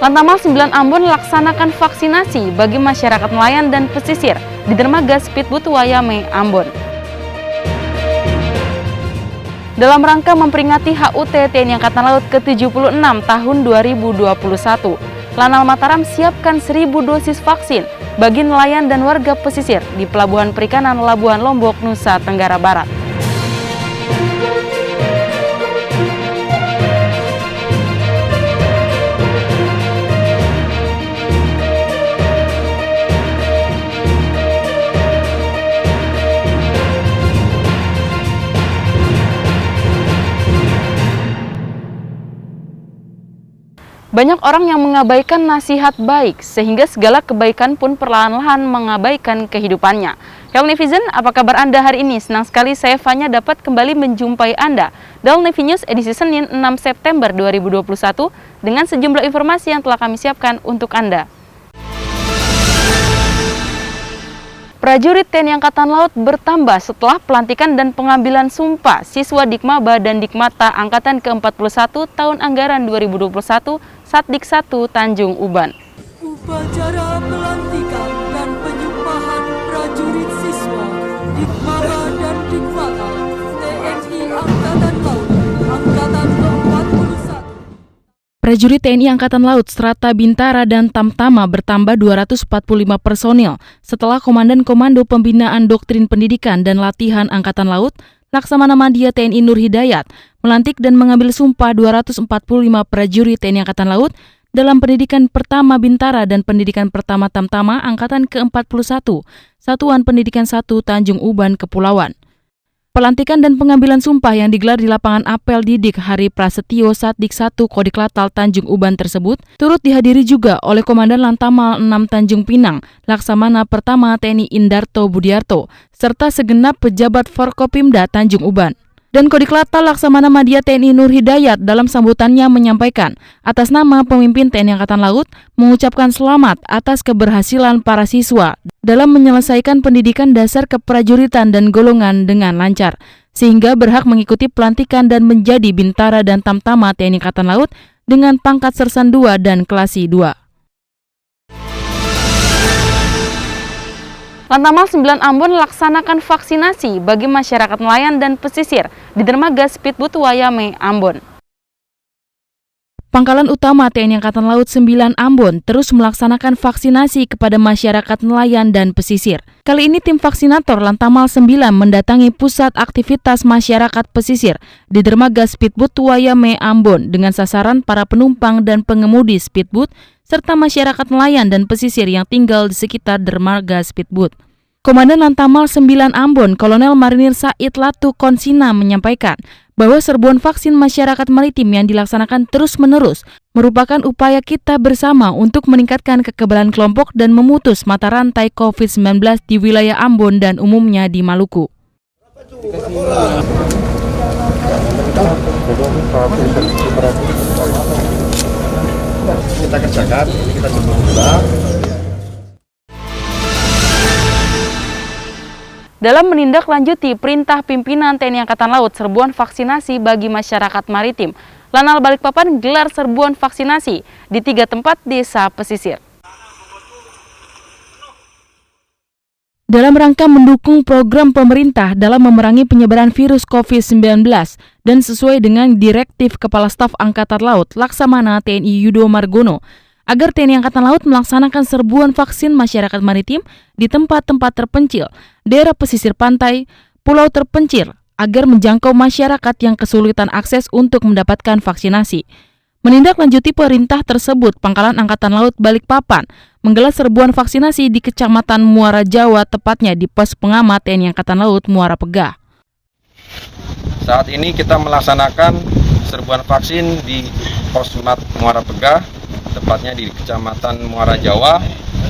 Lantamal 9 Ambon laksanakan vaksinasi bagi masyarakat nelayan dan pesisir di dermaga Speedboat Wayame, Ambon. Dalam rangka memperingati HUT TNI Angkatan Laut ke-76 tahun 2021, Lanal Mataram siapkan 1.000 dosis vaksin bagi nelayan dan warga pesisir di Pelabuhan Perikanan Labuhan Lombok, Nusa Tenggara Barat. Banyak orang yang mengabaikan nasihat baik, sehingga segala kebaikan pun perlahan-lahan mengabaikan kehidupannya. Hello Netizen, apa kabar Anda hari ini? Senang sekali saya Fanya dapat kembali menjumpai Anda dalam Nevi News edisi Senin 6 September 2021 dengan sejumlah informasi yang telah kami siapkan untuk Anda. Prajurit TNI Angkatan Laut bertambah setelah pelantikan dan pengambilan sumpah siswa Dikmaba dan Dikmata Angkatan ke-41 tahun anggaran 2021 Satdik 1 Tanjung Uban. Upacara pelantikan dan penyumpahan prajurit siswa Dikmaba dan Dikmata TNI Angkatan Laut Angkatan ke-41. Prajurit TNI Angkatan Laut Strata Bintara dan Tamtama bertambah 245 personil setelah Komandan Komando Pembinaan Doktrin Pendidikan dan Latihan Angkatan Laut Laksamana Madya TNI Nur Hidayat melantik dan mengambil sumpah 245 prajurit TNI Angkatan Laut dalam pendidikan pertama Bintara dan pendidikan pertama Tamtama Angkatan ke-41 Satuan Pendidikan 1 Tanjung Uban Kepulauan. Pelantikan dan pengambilan sumpah yang digelar di lapangan apel Didik Hari Prasetyo Satdik 1 Kodiklatal Tanjung Uban tersebut turut dihadiri juga oleh Komandan Lantamal 6 Tanjung Pinang, Laksamana Pertama TNI Indarto Budiarto, serta segenap pejabat Forkopimda Tanjung Uban. Dan Kodiklatal Laksamana Madya TNI Nur Hidayat dalam sambutannya menyampaikan, atas nama pemimpin TNI Angkatan Laut, mengucapkan selamat atas keberhasilan para siswa dalam menyelesaikan pendidikan dasar keprajuritan dan golongan dengan lancar, sehingga berhak mengikuti pelantikan dan menjadi Bintara dan Tamtama TNI Angkatan Laut dengan pangkat Sersan 2 dan Klasi 2. Lantamal 9 Ambon laksanakan vaksinasi bagi masyarakat nelayan dan pesisir di dermaga Speedboat Wayame, Ambon. Pangkalan Utama TNI Angkatan Laut 9 Ambon terus melaksanakan vaksinasi kepada masyarakat nelayan dan pesisir. Kali ini tim vaksinator Lantamal 9 mendatangi pusat aktivitas masyarakat pesisir di dermaga Speedboat Wayame, Ambon dengan sasaran para penumpang dan pengemudi speedboat serta masyarakat nelayan dan pesisir yang tinggal di sekitar dermaga speedboat. Komandan Lantamal 9 Ambon, Kolonel Marinir Said Latu Konsina menyampaikan bahwa serbuan vaksin masyarakat maritim yang dilaksanakan terus-menerus merupakan upaya kita bersama untuk meningkatkan kekebalan kelompok dan memutus mata rantai COVID-19 di wilayah Ambon dan umumnya di Maluku. Kita kerjakan, kita coba pulang. Dalam menindaklanjuti perintah pimpinan TNI Angkatan Laut serbuan vaksinasi bagi masyarakat maritim, Lanal Balikpapan gelar serbuan vaksinasi di 3 tempat desa pesisir. Dalam rangka mendukung program pemerintah dalam memerangi penyebaran virus COVID-19 dan sesuai dengan Direktif Kepala Staf Angkatan Laut Laksamana TNI Yudo Margono, agar TNI Angkatan Laut melaksanakan serbuan vaksin masyarakat maritim di tempat-tempat terpencil, daerah pesisir pantai, pulau terpencil, agar menjangkau masyarakat yang kesulitan akses untuk mendapatkan vaksinasi. Menindaklanjuti perintah tersebut, Pangkalan Angkatan Laut Balikpapan menggelar serbuan vaksinasi di Kecamatan Muara Jawa, tepatnya di Pos Pengamat TNI Angkatan Laut Muara Pegah. Saat ini kita melaksanakan serbuan vaksin di Posmat Muara Pegah, tepatnya di Kecamatan Muara Jawa,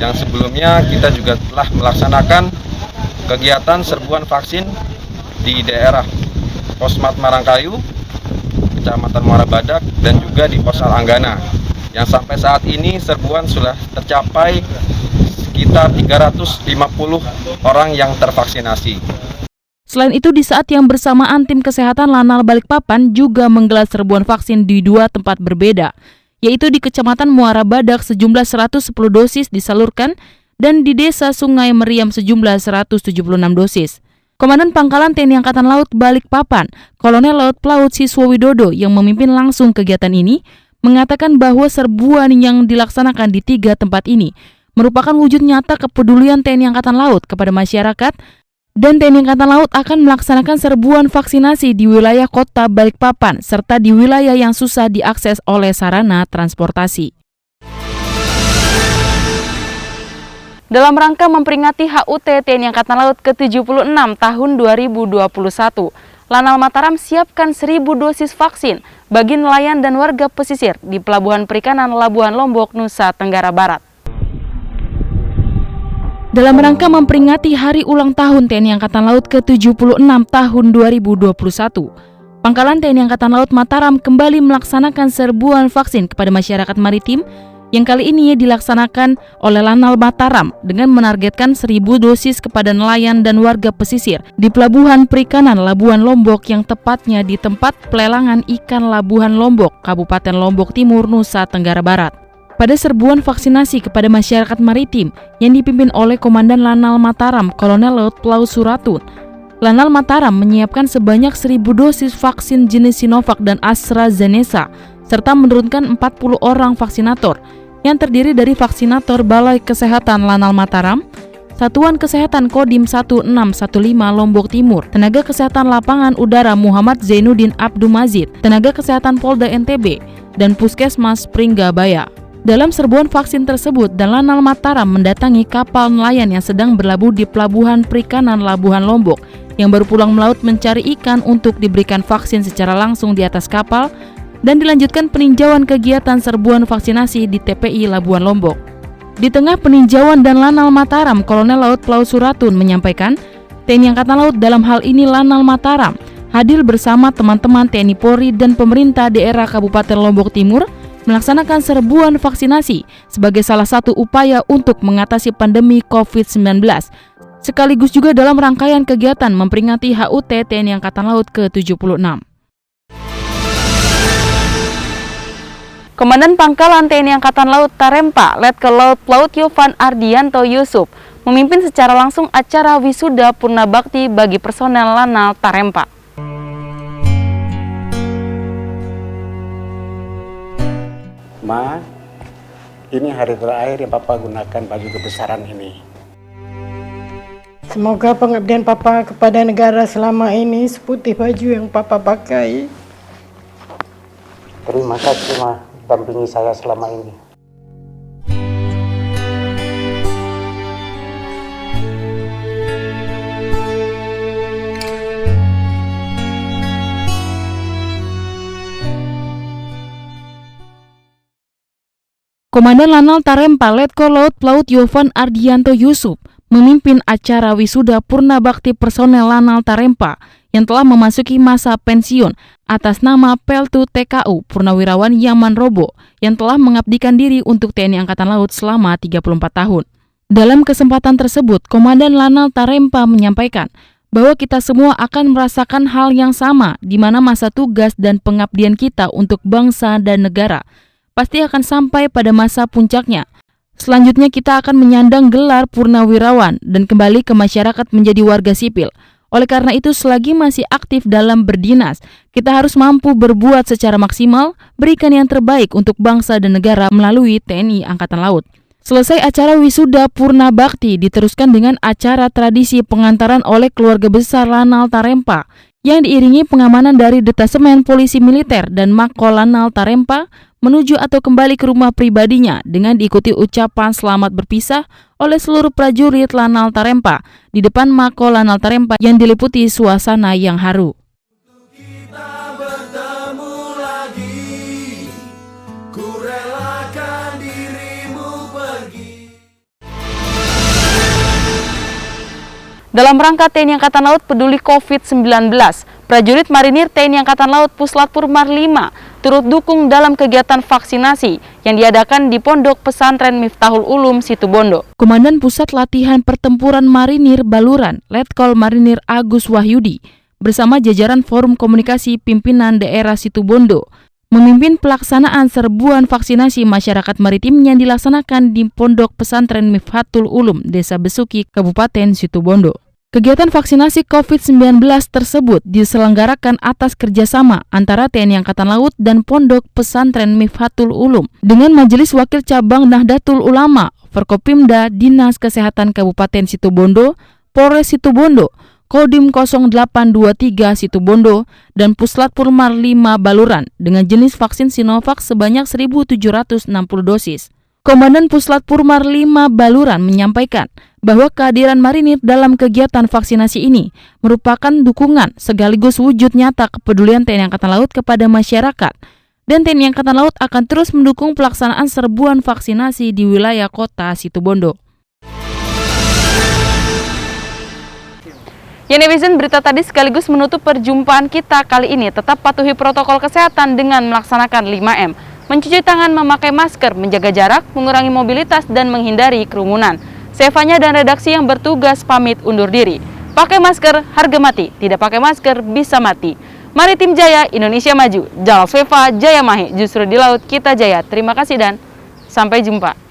yang sebelumnya kita juga telah melaksanakan kegiatan serbuan vaksin di daerah Posmat Marangkayu, Kecamatan Muara Badak, dan juga di Pos Alanggana, yang sampai saat ini serbuan sudah tercapai sekitar 350 orang yang tervaksinasi. Selain itu, di saat yang bersamaan tim kesehatan Lanal Balikpapan juga menggelar serbuan vaksin di 2 tempat berbeda, yaitu di Kecamatan Muara Badak sejumlah 110 dosis disalurkan dan di Desa Sungai Meriam sejumlah 176 dosis. Komandan Pangkalan TNI Angkatan Laut Balikpapan, Kolonel Laut Plaut Siswo Widodo yang memimpin langsung kegiatan ini, mengatakan bahwa serbuan yang dilaksanakan di 3 tempat ini merupakan wujud nyata kepedulian TNI Angkatan Laut kepada masyarakat, dan TNI Angkatan Laut akan melaksanakan serbuan vaksinasi di wilayah kota Balikpapan serta di wilayah yang susah diakses oleh sarana transportasi. Dalam rangka memperingati HUT TNI Angkatan Laut ke-76 tahun 2021, Lanal Mataram siapkan 1.000 dosis vaksin bagi nelayan dan warga pesisir di Pelabuhan Perikanan Labuan Lombok, Nusa Tenggara Barat. Dalam rangka memperingati hari ulang tahun TNI Angkatan Laut ke-76 tahun 2021, Pangkalan TNI Angkatan Laut Mataram kembali melaksanakan serbuan vaksin kepada masyarakat maritim yang kali ini dilaksanakan oleh Lanal Mataram dengan menargetkan 1.000 dosis kepada nelayan dan warga pesisir di Pelabuhan Perikanan Labuan Lombok yang tepatnya di tempat pelelangan ikan Labuhan Lombok, Kabupaten Lombok Timur, Nusa Tenggara Barat. Pada serbuan vaksinasi kepada masyarakat maritim yang dipimpin oleh Komandan Lanal Mataram, Kolonel Laut Plaut Suratun, Lanal Mataram menyiapkan sebanyak 1.000 dosis vaksin jenis Sinovac dan AstraZeneca, serta menurunkan 40 orang vaksinator yang terdiri dari vaksinator Balai Kesehatan Lanal Mataram, Satuan Kesehatan Kodim 1615 Lombok Timur, Tenaga Kesehatan Lapangan Udara Muhammad Zainuddin Abdul Mazid, Tenaga Kesehatan Polda NTB, dan Puskesmas Pringgabaya. Dalam serbuan vaksin tersebut, dan Lanal Mataram mendatangi kapal nelayan yang sedang berlabuh di Pelabuhan Perikanan Labuhan Lombok yang baru pulang melaut mencari ikan untuk diberikan vaksin secara langsung di atas kapal, dan dilanjutkan peninjauan kegiatan serbuan vaksinasi di TPI Labuan Lombok. Di tengah peninjauan dan Lanal Mataram, Kolonel Laut Plaut Suratun menyampaikan, TNI Angkatan Laut dalam hal ini Lanal Mataram hadir bersama teman-teman TNI Polri dan pemerintah daerah Kabupaten Lombok Timur melaksanakan serbuan vaksinasi sebagai salah satu upaya untuk mengatasi pandemi COVID-19, sekaligus juga dalam rangkaian kegiatan memperingati HUT TNI Angkatan Laut ke-76. Komandan Pangkalan TNI Angkatan Laut Tarempa, Letkol Laut Plaut Yovan Ardianto Yusuf, memimpin secara langsung acara wisuda Purna Bakti bagi personel Lanal Tarempa. Ma, ini hari terakhir yang Papa gunakan baju kebesaran ini. Semoga pengabdian Papa kepada negara selama ini seputih baju yang Papa pakai. Terima kasih, Ma, dampingi saya selama ini. Komandan Lanal Tarempa, Letkol Laut Plaut Yovan Ardianto Yusuf, memimpin acara wisuda Purna Bakti personel Lanal Tarempa yang telah memasuki masa pensiun atas nama Peltu TKU Purnawirawan Yaman Robo yang telah mengabdikan diri untuk TNI Angkatan Laut selama 34 tahun. Dalam kesempatan tersebut, Komandan Lanal Tarempa menyampaikan bahwa kita semua akan merasakan hal yang sama di mana masa tugas dan pengabdian kita untuk bangsa dan negara pasti akan sampai pada masa puncaknya. Selanjutnya kita akan menyandang gelar Purnawirawan dan kembali ke masyarakat menjadi warga sipil. Oleh karena itu, selagi masih aktif dalam berdinas, kita harus mampu berbuat secara maksimal, berikan yang terbaik untuk bangsa dan negara melalui TNI Angkatan Laut. Selesai acara wisuda Purna Bakti diteruskan dengan acara tradisi pengantaran oleh keluarga besar Lanal Tarempa yang diiringi pengamanan dari Detasemen Polisi Militer dan Makol Lanal Tarempa menuju atau kembali ke rumah pribadinya dengan diikuti ucapan selamat berpisah oleh seluruh prajurit Lanal Tarempa di depan Makol Lanal Tarempa yang diliputi suasana yang haru. Kita bertemu lagi, ku relakan dirimu pergi. Dalam rangka TNI Angkatan Laut peduli COVID-19, prajurit marinir TNI Angkatan Laut Puslatpur Mar 5 turut dukung dalam kegiatan vaksinasi yang diadakan di Pondok Pesantren Miftahul Ulum Situbondo. Komandan Pusat Latihan Pertempuran Marinir Baluran, Letkol Marinir Agus Wahyudi, bersama jajaran Forum Komunikasi Pimpinan Daerah Situbondo, memimpin pelaksanaan serbuan vaksinasi masyarakat maritim yang dilaksanakan di Pondok Pesantren Mifhatul Ulum, Desa Besuki, Kabupaten Situbondo. Kegiatan vaksinasi COVID-19 tersebut diselenggarakan atas kerjasama antara TNI Angkatan Laut dan Pondok Pesantren Mifhatul Ulum dengan Majelis Wakil Cabang Nahdlatul Ulama, Forkopimda, Dinas Kesehatan Kabupaten Situbondo, Polres Situbondo, Kodim 0823 Situbondo, dan Puslat Purmar 5 Baluran dengan jenis vaksin Sinovac sebanyak 1.760 dosis. Komandan Puslat Purmar 5 Baluran menyampaikan bahwa kehadiran marinir dalam kegiatan vaksinasi ini merupakan dukungan sekaligus wujud nyata kepedulian TNI Angkatan Laut kepada masyarakat, dan TNI Angkatan Laut akan terus mendukung pelaksanaan serbuan vaksinasi di wilayah kota Situbondo. Ya netizen, berita tadi sekaligus menutup perjumpaan kita kali ini. Tetap patuhi protokol kesehatan dengan melaksanakan 5M. Mencuci tangan, memakai masker, menjaga jarak, mengurangi mobilitas, dan menghindari kerumunan. Saya Fanya dan redaksi yang bertugas pamit undur diri. Pakai masker, harga mati. Tidak pakai masker, bisa mati. Mari tim Jaya, Indonesia maju. Jal Seva, Jaya Mahe. Justru di laut kita jaya. Terima kasih dan sampai jumpa.